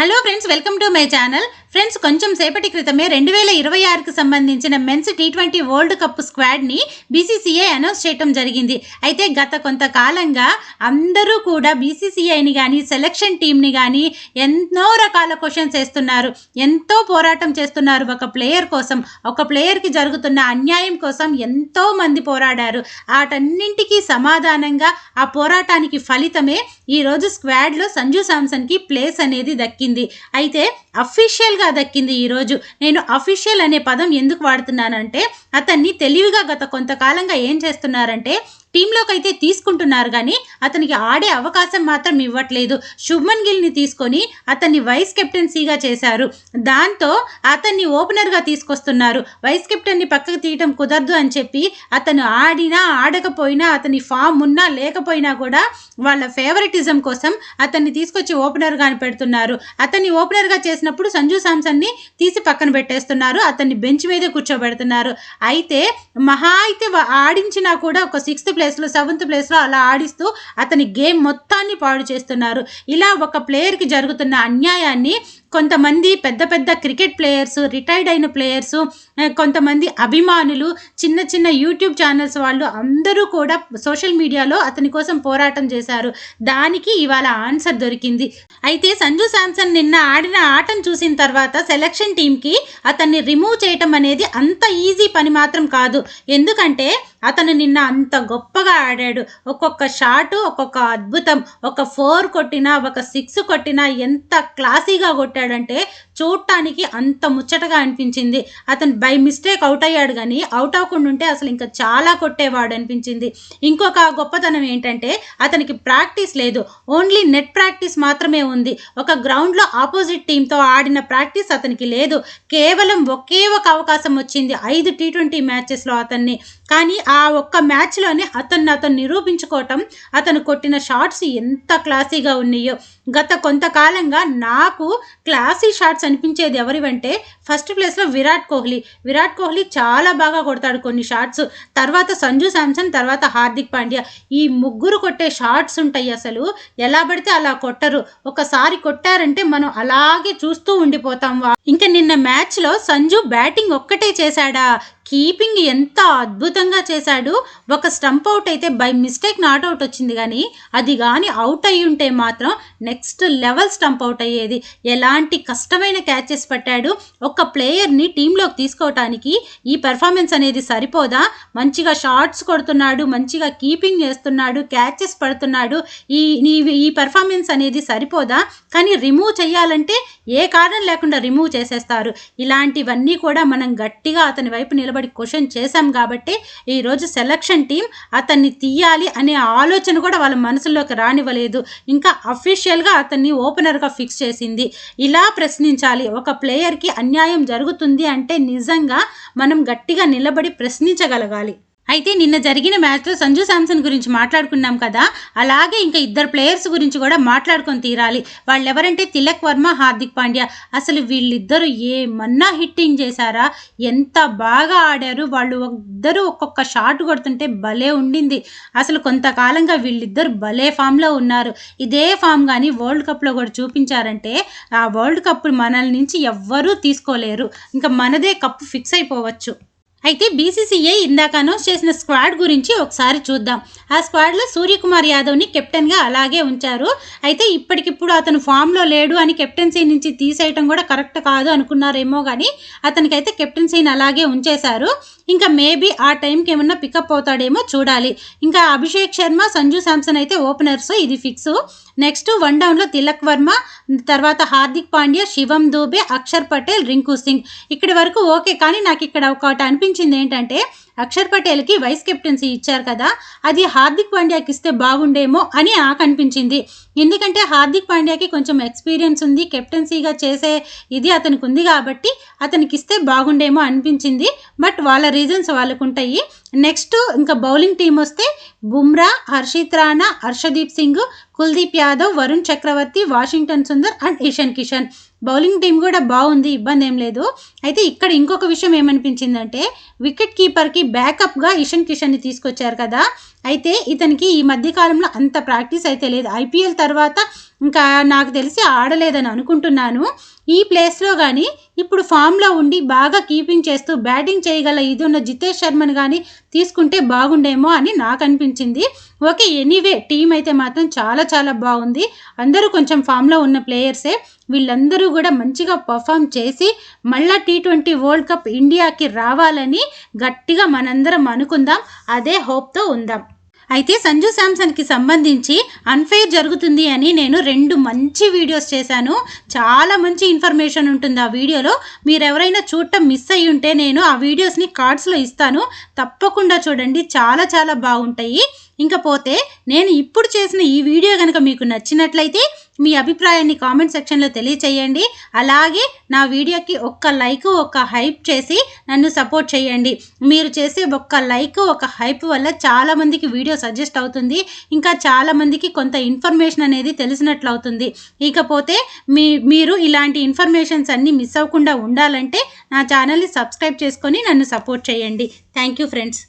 Hello friends, welcome to my channel. Friends, కొంచెం సేపటి క్రితమే 2026కి సంబంధించిన మెన్స్ T20 వరల్డ్ కప్ స్క్వాడ్ని బీసీసీఐ అనౌన్స్ చేయడం జరిగింది. అయితే గత కొంతకాలంగా అందరూ కూడా బీసీసీఐని కానీ సెలక్షన్ టీంని కానీ ఎన్నో రకాల క్వశ్చన్స్ వేస్తున్నారు, ఎంతో పోరాటం చేస్తున్నారు. ఒక ప్లేయర్ కోసం, ఒక ప్లేయర్కి జరుగుతున్న అన్యాయం కోసం ఎంతో మంది పోరాడారు. వాటన్నింటికీ సమాధానంగా ఆ పోరాటానికి ఫలితమే ఈరోజు స్క్వాడ్లో సంజు శాంసన్కి ప్లేస్ అనేది దక్కింది. అయితే అఫీషియల్గా దక్కింది. ఈరోజు నేను అఫీషియల్ అనే పదం ఎందుకు వాడుతున్నానంటే, అతన్ని తెలివిగా గత కొంతకాలంగా ఏం చేస్తున్నారంటే, టీంలోకి అయితే తీసుకుంటున్నారు కానీ అతనికి ఆడే అవకాశం మాత్రం ఇవ్వట్లేదు. శుభ్మన్ గిల్ని తీసుకొని అతన్ని వైస్ కెప్టెన్సీగా చేశారు. దాంతో అతన్ని ఓపెనర్గా తీసుకొస్తున్నారు. వైస్ కెప్టెన్ని పక్కకు తీయటం కుదరదు అని చెప్పి అతను ఆడినా ఆడకపోయినా, అతని ఫామ్ ఉన్నా లేకపోయినా కూడా వాళ్ళ ఫేవరెటిజం కోసం అతన్ని తీసుకొచ్చి ఓపెనర్గా పెడుతున్నారు. అతన్ని ఓపెనర్గా చేసినప్పుడు సంజు శాంసన్ని తీసి పక్కన పెట్టేస్తున్నారు, అతన్ని బెంచ్ మీదే కూర్చోబెడుతున్నారు. అయితే మహా అయితే ఆడించినా కూడా ఒక 6th ప్లేస్లో 7th ప్లేస్లో అలా ఆడిస్తూ అతని గేమ్ మొత్తాన్ని పాడు చేస్తున్నారు. ఇలా ఒక ప్లేయర్కి జరుగుతున్న అన్యాయాన్ని కొంతమంది పెద్ద పెద్ద క్రికెట్ ప్లేయర్స్, రిటైర్డ్ అయిన ప్లేయర్స్, కొంతమంది అభిమానులు, చిన్న చిన్న యూట్యూబ్ ఛానల్స్ వాళ్ళు అందరూ కూడా సోషల్ మీడియాలో అతని కోసం పోరాటం చేశారు. దానికి ఇవాళ ఆన్సర్ దొరికింది. అయితే సంజు శాంసన్ నిన్న ఆడిన ఆటను చూసిన తర్వాత సెలక్షన్ టీంకి అతన్ని రిమూవ్ చేయటం అనేది అంత ఈజీ పని మాత్రం కాదు. ఎందుకంటే అతను నిన్న అంత గొప్పగా ఆడాడు. ఒక్కొక్క షాటు ఒక్కొక్క అద్భుతం. ఒక 4 కొట్టినా, ఒక 6 కొట్టినా ఎంత క్లాసీగా కొట్టాడంటే చూడటానికి అంత ముచ్చటగా అనిపించింది. అతను బై మిస్టేక్ అవుట్ అయ్యాడు కానీ అవుట్ అవ్వకుండా ఉంటే అసలు ఇంకా చాలా కొట్టేవాడు అనిపించింది. ఇంకొక గొప్పతనం ఏంటంటే అతనికి ప్రాక్టీస్ లేదు, ఓన్లీ నెట్ ప్రాక్టీస్ మాత్రమే ఉంది. ఒక గ్రౌండ్లో ఆపోజిట్ టీంతో ఆడిన ప్రాక్టీస్ అతనికి లేదు. కేవలం ఒకే ఒక అవకాశం వచ్చింది 5 T20 మ్యాచెస్లో అతన్ని. కానీ ఆ ఒక్క మ్యాచ్లోనే అతను నిరూపించుకోవటం, అతను కొట్టిన షాట్స్ ఎంత క్లాసీగా ఉన్నాయో. గత కొంతకాలంగా నాకు క్లాసీ షాట్స్ అనిపించేది ఎవరివంటే, ఫస్ట్ ప్లేస్లో విరాట్ కోహ్లీ చాలా బాగా కొడతాడు కొన్ని షాట్స్. తర్వాత సంజు శాంసన్, తర్వాత హార్దిక్ పాండ్యా. ఈ ముగ్గురు కొట్టే షాట్స్ ఉంటాయి, అసలు ఎలా పడితే అలా కొట్టరు. ఒకసారి కొట్టారంటే మనం అలాగే చూస్తూ ఉండిపోతాం. ఇంకా నిన్న మ్యాచ్లో సంజు బ్యాటింగ్ ఒక్కటే చేశాడా, కీపింగ్ ఎంత అద్భుతంగా చేశాడు. ఒక స్టంప్ అవుట్ అయితే బై మిస్టేక్ నాట్ అవుట్ వచ్చింది, కానీ అది కానీ అవుట్ అయ్యి ఉంటే మాత్రం నెక్స్ట్ లెవెల్ స్టంప్ అవుట్ అయ్యేది. ఎలాంటి కష్టమైన క్యాచెస్ పట్టాడు. ఒక ప్లేయర్ని టీంలోకి తీసుకోవటానికి ఈ పెర్ఫార్మెన్స్ అనేది సరిపోదా? మంచిగా షాట్స్ కొడుతున్నాడు, మంచిగా కీపింగ్ చేస్తున్నాడు, క్యాచెస్ పడుతున్నాడు. ఈ పెర్ఫార్మెన్స్ అనేది సరిపోదా? కానీ రిమూవ్ చేయాలంటే ఏ కారణం లేకుండా రిమూవ్ చేసేస్తారు. ఇలాంటివన్నీ కూడా మనం గట్టిగా అతని వైపు నిలబడి క్వశ్చన్ చేశాం కాబట్టి ఈరోజు సెలక్షన్ టీం అతన్ని తీయాలి అనే ఆలోచన కూడా వాళ్ళ మనసులోకి రానివ్వలేదు. ఇంకా అఫీషియల్గా అతన్ని ఓపెనర్గా ఫిక్స్ చేసింది. ఇలా ప్రశ్నించాలి. ఒక ప్లేయర్కి అన్యాయం జరుగుతుంది అంటే నిజంగా మనం గట్టిగా నిలబడి ప్రశ్నించగలగాలి. అయితే నిన్న జరిగిన మ్యాచ్లో సంజు శాంసన్ గురించి మాట్లాడుకున్నాం కదా, అలాగే ఇంకా 2 ప్లేయర్స్ గురించి కూడా మాట్లాడుకొని తీరాలి. వాళ్ళు ఎవరంటే తిలక్ వర్మ, హార్దిక్ పాండ్యా. అసలు వీళ్ళిద్దరూ ఏమన్నా హిట్టింగ్ చేశారా? ఎంత బాగా ఆడారు వాళ్ళు. ఇద్దరు ఒక్కొక్క షాట్ కొడుతుంటే భలే ఉండింది. అసలు కొంతకాలంగా వీళ్ళిద్దరు భలే ఫామ్లో ఉన్నారు. ఇదే ఫామ్ కానీ వరల్డ్ కప్లో కూడా చూపించారంటే ఆ వరల్డ్ కప్ మనల్ నుంచి ఎవ్వరూ తీసుకోలేరు. ఇంకా మనదే కప్పు ఫిక్స్ అయిపోవచ్చు. అయితే బీసీసీఐ ఇందాక అనౌన్స్ చేసిన స్క్వాడ్ గురించి ఒకసారి చూద్దాం. ఆ స్క్వాడ్లో సూర్యకుమార్ యాదవ్ని కెప్టెన్గా అలాగే ఉంచారు. అయితే ఇప్పటికిప్పుడు అతను ఫామ్లో లేడు అని కెప్టెన్సీ నుంచి తీసేయటం కూడా కరెక్ట్ కాదు అనుకున్నారేమో, కానీ అతనికైతే కెప్టెన్సీని అలాగే ఉంచేశారు. ఇంకా మేబీ ఆ టైంకి ఏమన్నా పికప్ అవుతాడేమో చూడాలి. ఇంకా అభిషేక్ శర్మ, సంజు శాంసన్ అయితే ఓపెనర్స్, ఇది ఫిక్స్. నెక్స్ట్ 1 డౌన్లో తిలక్ వర్మ, తర్వాత హార్దిక్ పాండ్యా, శివం దూబే, అక్షర్ పటేల్, రింకు సింగ్. ఇక్కడి వరకు ఓకే. కానీ నాకు ఇక్కడ ఒకటి అనిపించింది ఏంటంటే, అక్షర్ పటేల్కి వైస్ కెప్టెన్సీ ఇచ్చారు కదా, అది హార్దిక్ పాండ్యాకి ఇస్తే బాగుండేమో అని నాకు అనిపించింది. ఎందుకంటే హార్దిక్ పాండ్యాకి కొంచెం ఎక్స్పీరియన్స్ ఉంది, కెప్టెన్సీగా చేసే ఇది అతనికి ఉంది కాబట్టి అతనికి ఇస్తే బాగుండేమో అనిపించింది. బట్ వాళ్ళ రీజన్స్ వాళ్ళకు ఉంటాయి. నెక్స్ట్ ఇంకా బౌలింగ్ టీం వస్తే Bumrah, Harshit Rana, Harshdeep Singh, Kuldeep Yadav, Varun Chakravarthy, Washington Sundar and Ishan Kishan. Bowling team కూడా బాగుంది, ఇబ్బంది ఏం లేదు. అయితే ఇక్కడ ఇంకొక విషయం ఏమనిపించిందంటే, వికెట్ కీపర్కి బ్యాకప్గా ఇషాన్ కిషన్ని తీసుకొచ్చారు కదా, అయితే ఇతనికి ఈ మధ్యకాలంలో అంత ప్రాక్టీస్ అయితే లేదు. ఐపీఎల్ తర్వాత ఇంకా నాకు తెలిసి ఆడలేదని అనుకుంటున్నాను. ఈ ప్లేస్లో కానీ ఇప్పుడు ఫామ్లో ఉండి బాగా కీపింగ్ చేస్తూ బ్యాటింగ్ చేయగల ఇది ఉన్న జితేష్ శర్మని కానీ తీసుకుంటే బాగుండేమో అని నాకు అనిపించింది. ఓకే, ఎనీవే టీం అయితే మాత్రం చాలా చాలా బాగుంది. అందరూ కొంచెం ఫామ్లో ఉన్న ప్లేయర్సే. వీళ్ళందరూ కూడా మంచిగా పర్ఫామ్ చేసి మళ్ళా T20 వరల్డ్ కప్ ఇండియాకి రావాలని గట్టిగా మనందరం అనుకుందాం. అదే హోప్తో ఉందాం. అయితే సంజు శాంసన్కి సంబంధించి అన్ఫెయిర్ జరుగుతుంది అని నేను 2 మంచి వీడియోస్ చేశాను. చాలా మంచి ఇన్ఫర్మేషన్ ఉంటుంది ఆ వీడియోలో. మీరు ఎవరైనా చూడటం మిస్ అయ్యి ఉంటే నేను ఆ వీడియోస్ని కార్డ్స్లో ఇస్తాను, తప్పకుండా చూడండి, చాలా చాలా బాగుంటాయి. ఇంకపోతే నేను ఇప్పుడు చేసిన ఈ వీడియో కనుక మీకు నచ్చినట్లయితే మీ అభిప్రాయాన్ని కామెంట్ సెక్షన్లో తెలియచేయండి. అలాగే నా వీడియోకి ఒక్క లైక్ ఒక హైప్ చేసి నన్ను సపోర్ట్ చేయండి. మీరు చేసే ఒక్క లైక్ ఒక హైప్ వల్ల చాలామందికి వీడియో సజెస్ట్ అవుతుంది, ఇంకా చాలామందికి కొంత ఇన్ఫర్మేషన్ అనేది తెలిసినట్లు అవుతుంది. ఇకపోతే మీరు ఇలాంటి ఇన్ఫర్మేషన్స్ అన్నీ మిస్ అవ్వకుండా ఉండాలంటే నా ఛానల్ని సబ్స్క్రైబ్ చేసుకొని నన్ను సపోర్ట్ చేయండి. Thank you friends.